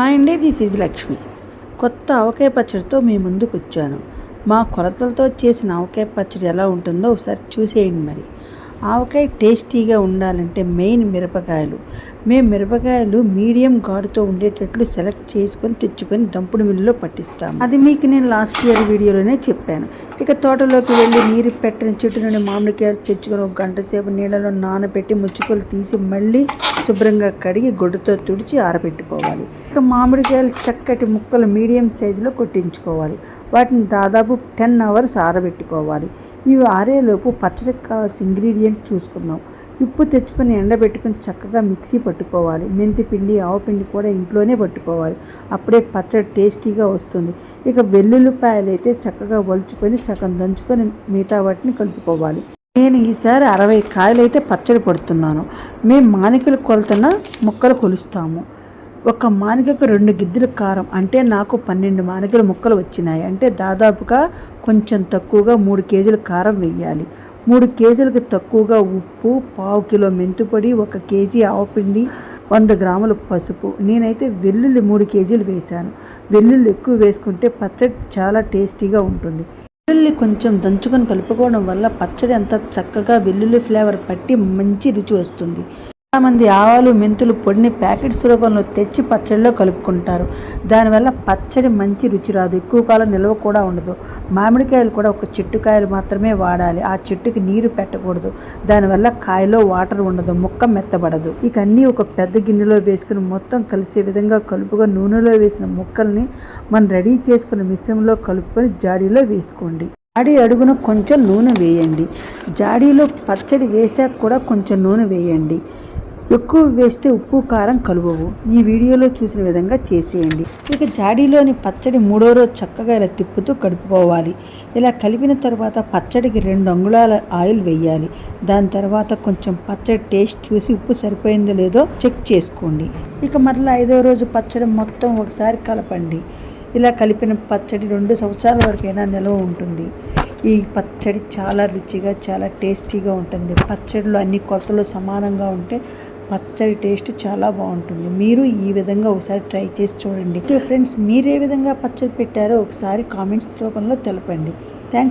Hi అండి, this is Lakshmi. కొత్త ఆవకాయ పచ్చడితో మీ ముందుకు వచ్చాను. మా కొలతలతో చేసిన ఆవకాయ పచ్చడి ఎలా ఉంటుందో ఒకసారి చూసేయండి. మరి ఆవకాయ టేస్టీగా ఉండాలంటే మెయిన్ మిరపకాయలు. మేము మిరపకాయలు మీడియం ఘాటుతో ఉండేటట్లు సెలెక్ట్ చేసుకొని తెచ్చుకొని దంపుడు మిల్లులో పట్టిస్తాము. అది మీకు నేను లాస్ట్ ఇయర్ వీడియోలోనే చెప్పాను. ఇక తోటలోకి వెళ్ళి నీరు పెట్టని చెట్టు నుండి మామిడికాయలు తెచ్చుకొని 1 గంట సేపు నీళ్ళలో నానబెట్టి ముచ్చుకలు తీసి మళ్ళీ శుభ్రంగా కడిగి గొడ్డుతో తుడిచి ఆరబెట్టుకోవాలి. ఇక మామిడికాయలు చక్కటి ముక్కలు మీడియం సైజులో కొట్టించుకోవాలి. వాటిని దాదాపు 10 అవర్స్ ఆరబెట్టుకోవాలి. ఇవి ఆరేలోపు పచ్చడికి కావాల్సిన ఇంగ్రీడియంట్స్ చూసుకుందాం. ఉప్పు తెచ్చుకొని ఎండబెట్టుకొని చక్కగా మిక్సీ పట్టుకోవాలి. మెంతి పిండి, ఆవపిండి కూడా ఇంట్లోనే పట్టుకోవాలి. అప్పుడే పచ్చడి టేస్టీగా వస్తుంది. ఇక వెల్లుల్లిపాయలు అయితే చక్కగా ఒలుచుకొని సగం దంచుకొని మిగతా వాటిని కలుపుకోవాలి. నేను ఈసారి 60 కాయలు అయితే పచ్చడి పడుతున్నాను. మేము మానికలు కొలతన ముక్కలు కొలుస్తాము. ఒక మానికకు 2 గిద్దెల కారం, అంటే నాకు 12 మానికల ముక్కలు వచ్చినాయి. అంటే దాదాపుగా కొంచెం తక్కువగా 3 కేజీల కారం వేయాలి. 3 కేజీలకు తక్కువగా ఉప్పు, 1/2 కిలో మెంతిపొడి, 1 కేజీ ఆవపిండి, 100 గ్రాముల పసుపు. నేనైతే వెల్లుల్లి 3 కేజీలు వేశాను. వెల్లుల్లి ఎక్కువ వేసుకుంటే పచ్చడి చాలా టేస్టీగా ఉంటుంది. వెల్లుల్లి కొంచెం దంచుకొని కలుపుకోవడం వల్ల పచ్చడి అంతా చక్కగా వెల్లుల్లి ఫ్లేవర్ పట్టి మంచి రుచి వస్తుంది. చాలామంది ఆవాలు, మెంతులు పొడిని ప్యాకెట్స్ రూపంలో తెచ్చి పచ్చడిలో కలుపుకుంటారు. దానివల్ల పచ్చడి మంచి రుచి రాదు, ఎక్కువ కాలం నిల్వ కూడా ఉండదు. మామిడికాయలు కూడా ఒక చెట్టు కాయలు మాత్రమే వాడాలి. ఆ చెట్టుకి నీరు పెట్టకూడదు. దానివల్ల కాయలో వాటర్ ఉండదు, ముక్క మెత్తబడదు. ఇక అన్నీ ఒక పెద్ద గిన్నెలో వేసుకుని మొత్తం కలిసే విధంగా కలుపుకొని నూనెలో వేసిన ముక్కల్ని మనం రెడీ చేసుకున్న మిశ్రమంలో కలుపుకొని జాడీలో వేసుకోండి. జాడీ అడుగున కొంచెం నూనె వేయండి. జాడీలో పచ్చడి వేసాక కూడా కొంచెం నూనె వేయండి. ఎక్కువ వేస్తే ఉప్పు కారం కలువవు. ఈ వీడియోలో చూసిన విధంగా చేసేయండి. ఇక జాడీలోని పచ్చడి 3వ రోజు చక్కగా ఇలా తిప్పుతూ కడుపుకోవాలి. ఇలా కలిపిన తర్వాత పచ్చడికి 2 అంగుళాల ఆయిల్ వేయాలి. దాని తర్వాత కొంచెం పచ్చడి టేస్ట్ చూసి ఉప్పు సరిపోయిందో లేదో చెక్ చేసుకోండి. ఇక మరలా 5వ రోజు పచ్చడి మొత్తం ఒకసారి కలపండి. ఇలా కలిపిన పచ్చడి 2 సంవత్సరాల వరకైనా నిల్వ ఉంటుంది. ఈ పచ్చడి చాలా రుచిగా, చాలా టేస్టీగా ఉంటుంది. పచ్చడిలో అన్ని కొలతలు సమానంగా ఉంటే పచ్చడి టేస్ట్ చాలా బాగుంటుంది. మీరు ఈ విధంగా ఒకసారి ట్రై చేసి చూడండి. ఓకే ఫ్రెండ్స్, మీరు ఏ విధంగా పచ్చడి పెట్టారో ఒకసారి కామెంట్స్ రూపంలో తెలపండి. థ్యాంక్స్.